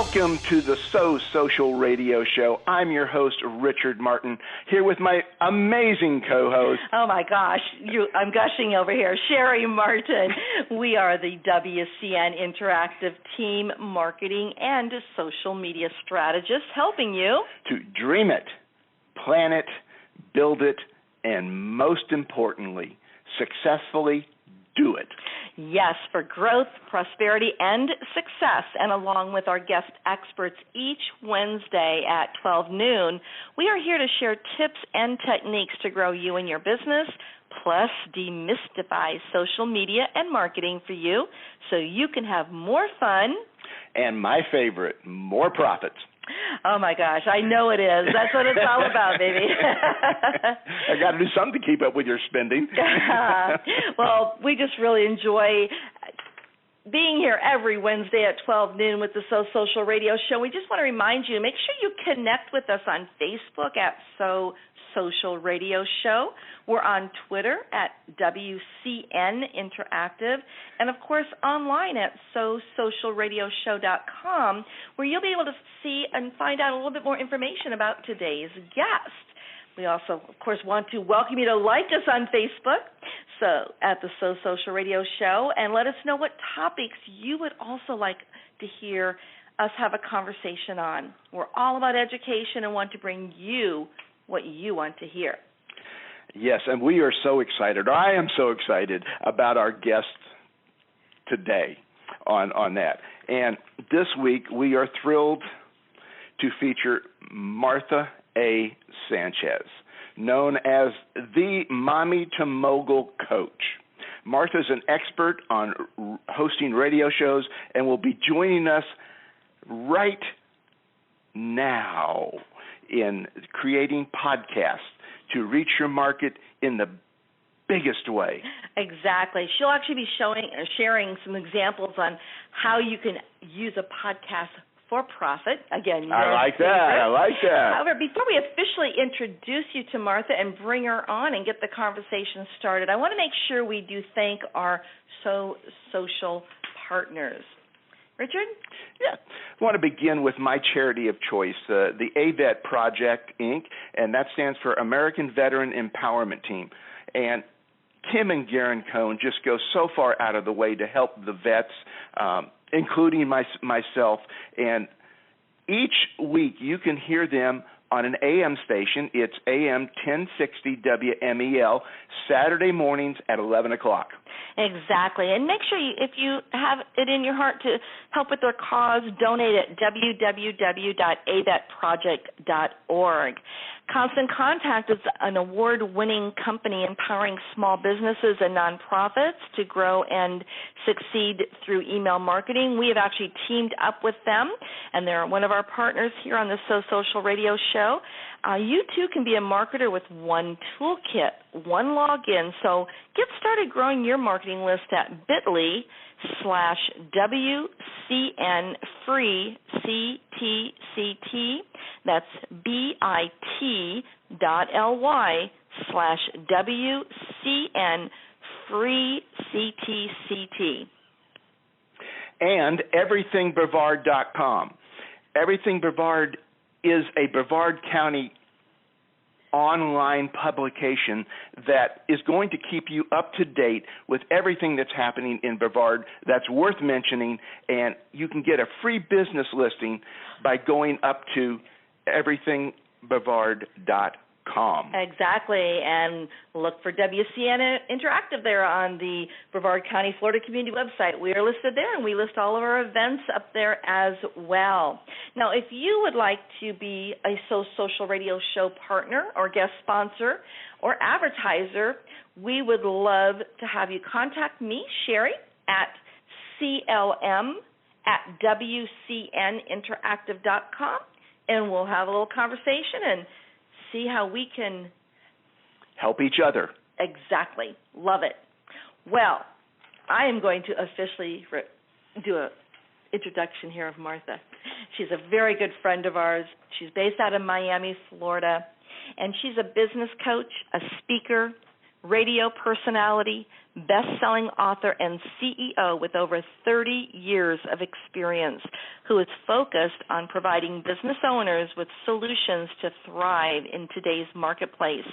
Welcome to the So Social Radio Show. I'm your host, Richard Martin, here with my amazing co-host. Oh, my gosh. I'm gushing over here. Cheri Martin. We are the WCN Interactive Team Marketing and Social Media Strategists, helping you to dream it, plan it, build it, and most importantly, successfully do it. Yes, for growth, prosperity, and success. And along with our guest experts each Wednesday at 12 noon, we are here to share tips and techniques to grow you and your business, plus demystify social media and marketing for you so you can have more fun. And my favorite, more profits. Oh, my gosh, I know it is. That's what it's all about, baby. I got to do something to keep up with your spending. Well, we just really enjoy being here every Wednesday at 12 noon with the So Social Radio Show. We just want to remind you, make sure you connect with us on Facebook at So Social Radio Show. We're on Twitter at WCN Interactive, and of course online at SoSocialRadioshow.com, where you'll be able to see and find out a little bit more information about today's guest. We also, of course, want to welcome you to like us on Facebook, so at the So Social Radio Show, and let us know what topics you would also like to hear us have a conversation on. We're all about education and want to bring you what you want to hear. Yes, and we are so excited. I am so excited about our guest today on that. And this week we are thrilled to feature Martha A. Sanchez, known as the Mommy to Mogul Coach. Martha is an expert on hosting radio shows and will be joining us right now in creating podcasts to reach your market in the biggest way. Exactly. She'll actually be sharing some examples on how you can use a podcast for profit. Again, I like that. However, before we officially introduce you to Martha and bring her on and get the conversation started, I want to make sure we do thank our So Social partners. Richard? Yeah. I want to begin with my charity of choice, the AVET Project, Inc., and that stands for American Veteran Empowerment Team. And Tim and Garen Cohn just go so far out of the way to help the vets, including myself. And each week you can hear them on an AM station. It's AM 1060 WMEL, Saturday mornings at 11 o'clock. Exactly. And make sure if you have it in your heart to help with their cause, donate at www.avetproject.org. Constant Contact is an award-winning company empowering small businesses and nonprofits to grow and succeed through email marketing. We have actually teamed up with them, and they're one of our partners here on the So Social Radio Show. You, too, can be a marketer with one toolkit, one login. So get started growing your marketing list at bit.ly/WCN-FREE-CTCT. That's bit.ly/WCN-FREE-CTCT. And everythingbrevard.com. Everything Brevard is a Brevard County online publication that is going to keep you up to date with everything that's happening in Brevard that's worth mentioning, and you can get a free business listing by going up to everythingbrevard.com. Exactly, and look for WCN Interactive there on the Brevard County, Florida Community website. We are listed there, and we list all of our events up there as well. Now, if you would like to be a So Social Radio Show partner or guest sponsor or advertiser, we would love to have you contact me, Cheri, at clm@WCNinteractive.com, and we'll have a little conversation and see how we can help each other. Exactly. Love it. Well, I am going to officially do an introduction here of Martha. She's a very good friend of ours. She's based out of Miami, Florida, and she's a business coach, a speaker, radio personality, best-selling author, and CEO with over 30 years of experience, who is focused on providing business owners with solutions to thrive in today's marketplace.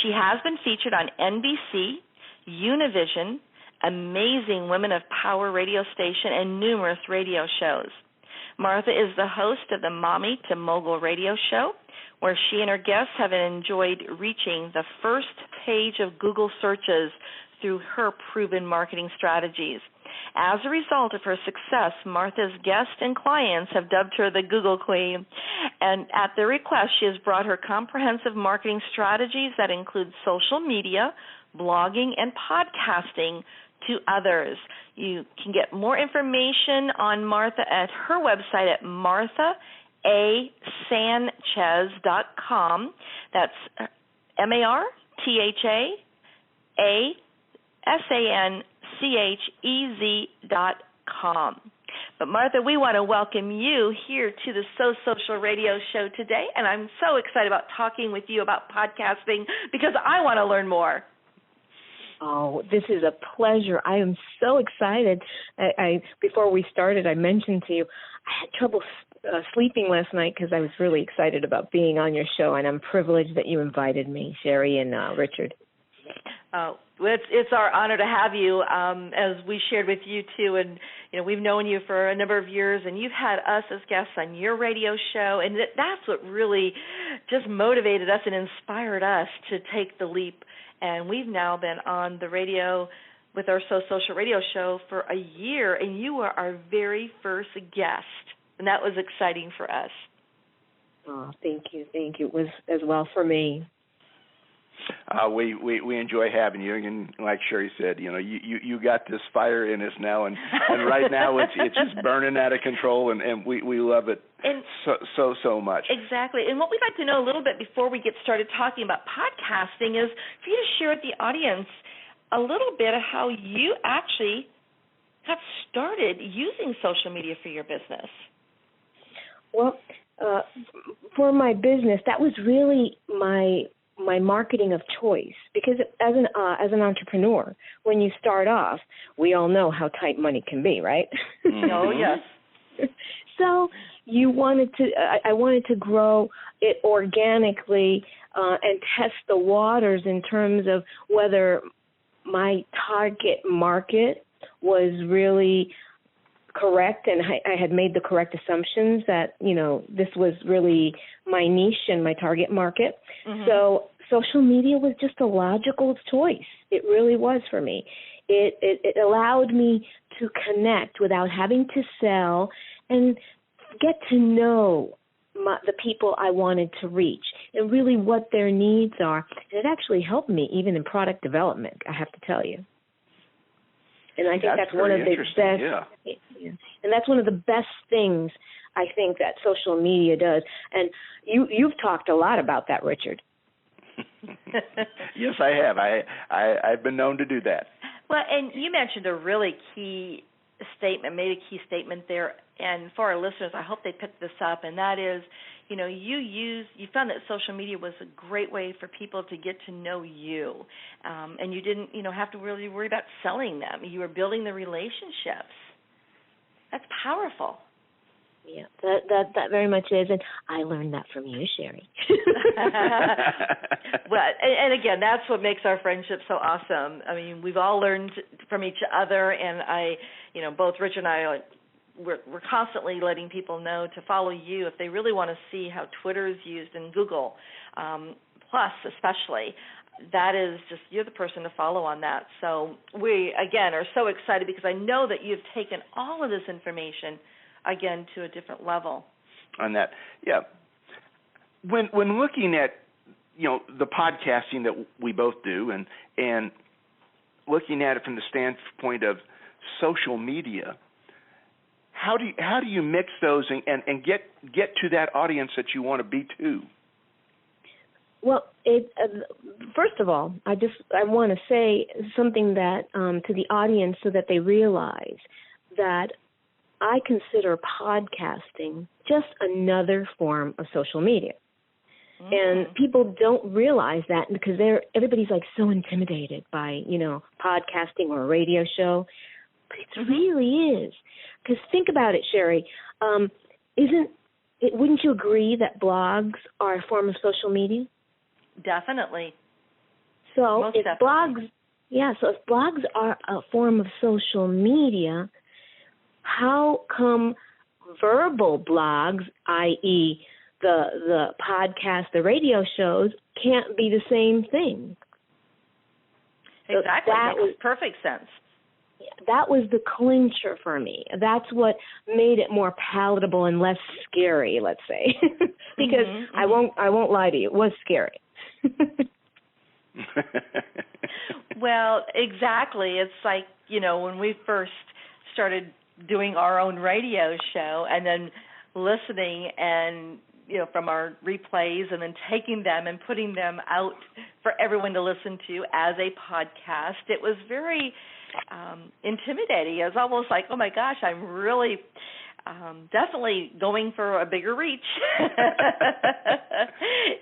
She has been featured on NBC, Univision, Amazing Women of Power radio station, and numerous radio shows. Martha is the host of the Mommy to Mogul radio show, where she and her guests have enjoyed reaching the first page of Google searches through her proven marketing strategies. As a result of her success, Martha's guests and clients have dubbed her the Google Queen, and at their request, she has brought her comprehensive marketing strategies that include social media, blogging, and podcasting to others. You can get more information on Martha at her website at marthasanchez.com. That's marthasanchez.com. But Martha, we want to welcome you here to the So Social Radio Show today, and I'm so excited about talking with you about podcasting because I want to learn more. Oh, this is a pleasure. I am so excited. Before we started, I mentioned to you I had trouble sleeping last night because I was really excited about being on your show, and I'm privileged that you invited me, Cheri and Richard. Oh, it's our honor to have you, as we shared with you too, and we've known you for a number of years, and you've had us as guests on your radio show, and that's what really just motivated us and inspired us to take the leap. And we've now been on the radio with our So Social Radio show for a year, and you were our very first guest, and that was exciting for us. Oh, thank you. It was as well for me. We enjoy having you, and like Cheri said, you got this fire in us now, and right now it's just burning out of control, and we love it so much. Exactly. And what we'd like to know a little bit before we get started talking about podcasting is for you to share with the audience a little bit of how you actually got started using social media for your business. Well, for my business, that was really my marketing of choice, because as an entrepreneur, when you start off, we all know how tight money can be, right? Oh, yes. So I wanted to grow it organically and test the waters in terms of whether my target market was really correct, and I had made the correct assumptions that, this was really my niche and my target market. Mm-hmm. So social media was just a logical choice. It really was for me. It allowed me to connect without having to sell and get to know the people I wanted to reach and really what their needs are. And it actually helped me even in product development, I have to tell you. And I think that's one of the best. Yeah. And that's one of the best things I think that social media does. And you've talked a lot about that, Richard. Yes, I have. I've been known to do that. Well, and you mentioned a really key statement, made a key statement there. And for our listeners, I hope they pick this up. And that is, you found that social media was a great way for people to get to know you, and you didn't, have to really worry about selling them. You were building the relationships. That's powerful. Yeah, that very much is, and I learned that from you, Cheri. Well, and again, that's what makes our friendship so awesome. I mean, we've all learned from each other, and both Rich and I, we're constantly letting people know to follow you if they really want to see how Twitter is used and Google, Plus especially. That is just, you're the person to follow on that. So we, again, are so excited because I know that you've taken all of this information, again, to a different level. On that, yeah. When looking at, the podcasting that we both do and looking at it from the standpoint of social media, how do you mix those and get to that audience that you want to be to? Well, first of all, I want to say something that to the audience so that they realize that I consider podcasting just another form of social media. And people don't realize that because everybody's like so intimidated by, podcasting or a radio show. But it really is. Because think about it, Cheri. Wouldn't you agree that blogs are a form of social media? Definitely. So if blogs are a form of social media, how come verbal blogs, i.e., the podcast, the radio shows, can't be the same thing? Exactly. That makes perfect sense. That was the clincher for me. That's what made it more palatable and less scary, let's say. Because I won't lie to you, it was scary. Well, exactly. It's like, when we first started doing our own radio show and then listening and, from our replays and then taking them and putting them out for everyone to listen to as a podcast, it was very intimidating. It was almost like, oh my gosh, I'm really definitely going for a bigger reach.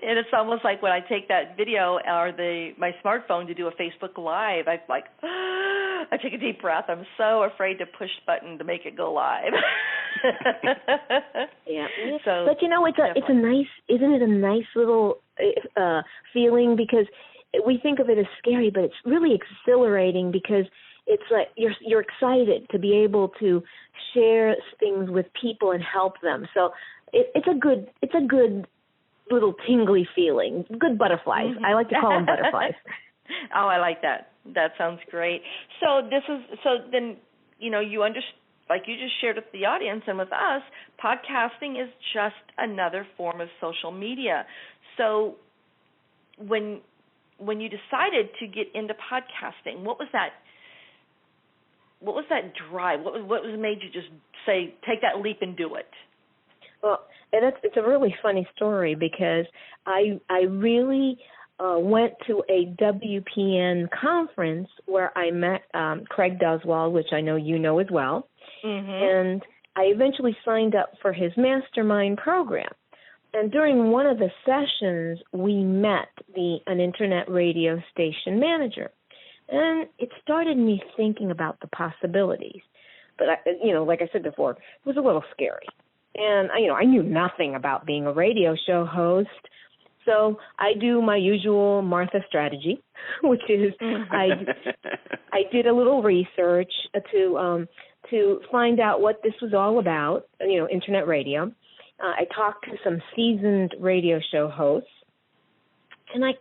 And it's almost like when I take that video or my smartphone to do a Facebook Live, I take a deep breath. I'm so afraid to push the button to make it go live. Yeah. So, but it's a nice, isn't it a nice little feeling, because we think of it as scary, but it's really exhilarating because it's like you're excited to be able to share things with people and help them. So it's a good little tingly feeling. Good butterflies. I like to call them butterflies. Oh, I like that. That sounds great. So then you understand, like you just shared with the audience and with us, podcasting is just another form of social media. So when you decided to get into podcasting, what was that drive? What was made you just say, take that leap and do it? Well, and it's a really funny story because I really went to a WPN conference where I met Craig Doswald, which I know you know as well, and I eventually signed up for his mastermind program. And during one of the sessions, we met an internet radio station manager. And it started me thinking about the possibilities. But, like I said before, it was a little scary. And, I knew nothing about being a radio show host. So I do my usual Martha strategy, which is I did a little research to find out what this was all about, internet radio. I talked to some seasoned radio show hosts. And I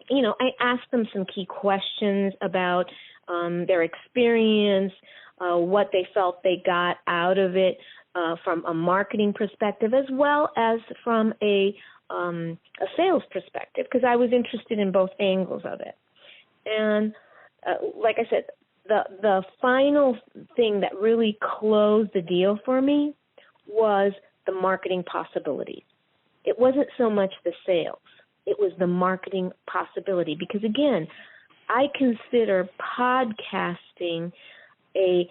asked them some key questions about their experience, what they felt they got out of it from a marketing perspective, as well as from a sales perspective, because I was interested in both angles of it. And like I said, the final thing that really closed the deal for me was the marketing possibilities. It wasn't so much the sales. It was the marketing possibility because, again, I consider podcasting a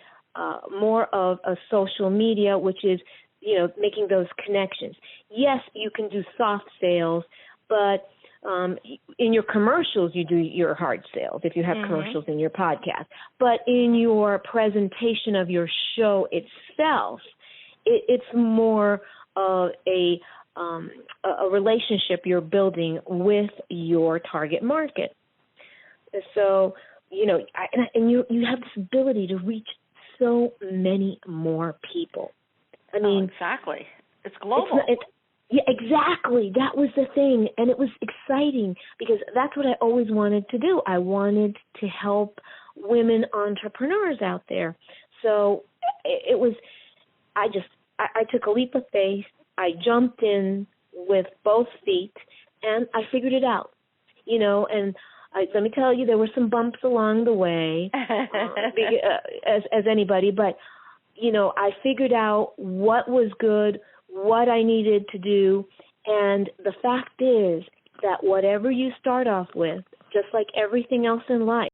more of a social media, which is, making those connections. Yes, you can do soft sales, but in your commercials, you do your hard sales if you have commercials in your podcast. But in your presentation of your show itself, it's more of a relationship you're building with your target market. So, you have this ability to reach so many more people. I mean, exactly. It's global. Yeah, exactly. That was the thing. And it was exciting because that's what I always wanted to do. I wanted to help women entrepreneurs out there. So it was, I took a leap of faith. I jumped in with both feet and I figured it out, and let me tell you, there were some bumps along the way, as anybody, but, I figured out what was good, what I needed to do, and the fact is that whatever you start off with, just like everything else in life,